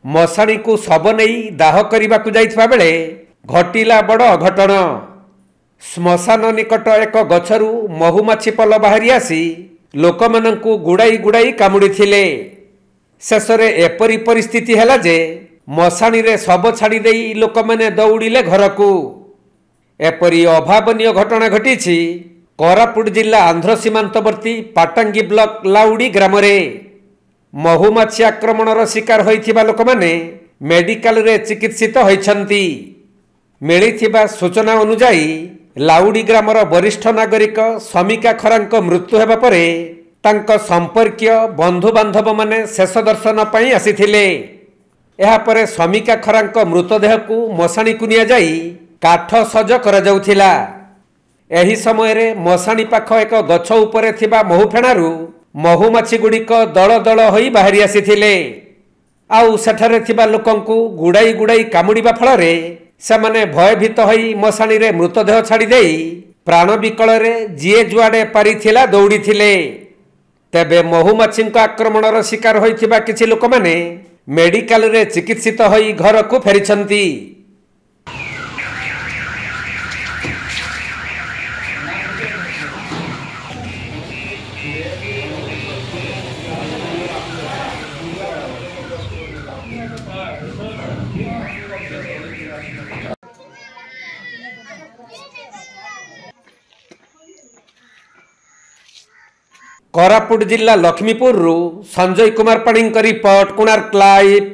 मशाणी को शव नहीं दाह करने को जाइथिबा बेले घटिला बड़ अघटन। श्मशान निकट एक गछरु महुमाछी पल बाहरी आसी लोकमानंकु गुड़ाई गुड़ाई कामुड़ीथिले। शेषरे एपरी परिस्थिति हैला जे मशाणी रे शव छाड़ी देई लोकमाने दौड़िले घरकू। एपरी अभावनीय घटना घटिछि कोरापुट जिला आंध्र सीमांतवर्ती पाटांगी ब्लॉक लाउडी ग्राम रे। महुमाछी आक्रमणर शिकार होइथिबा लोकमाने मेडिकल रे चिकित्सित होइछन्ति। मिलिथिबा सूचना अनुसार लाउडी ग्रामर वरिष्ठ नागरिक समिका खरांक मृत्यु हेबा परे तांक संपर्कीय बंधु बांधव माने शेष दर्शन पई आसीथिले। एहा परे समिका खरांक मृतदेह को मशाणी को निया जाई काठ सज करा जाउथिला। एही समय रे मशाणी पाख एक गछ उपरे थिबा महु फेणारू महुमाछी गुड़िक दल दल होई बाहरी आसीथिले। आउ सेठारे थिबा लोकंकु गुड़ाई गुड़ाई कामुड़िबा फलरे सेमाने भयभीत होई मशाणी रे मृतदेह छाड़ी देई प्राण विकल रे जिए जुआडे पारिथिला दौड़ीथिले। तेबे महुमाछी आक्रमणर शिकार होइथिबा किछि लोकमाने मेडिकल रे चिकित्सित होई घरकु फेरिछन्ति। कोरापुट जिला लक्ष्मीपुर संजय कुमार पाणी रिपोर्ट कोणार्क लाइव।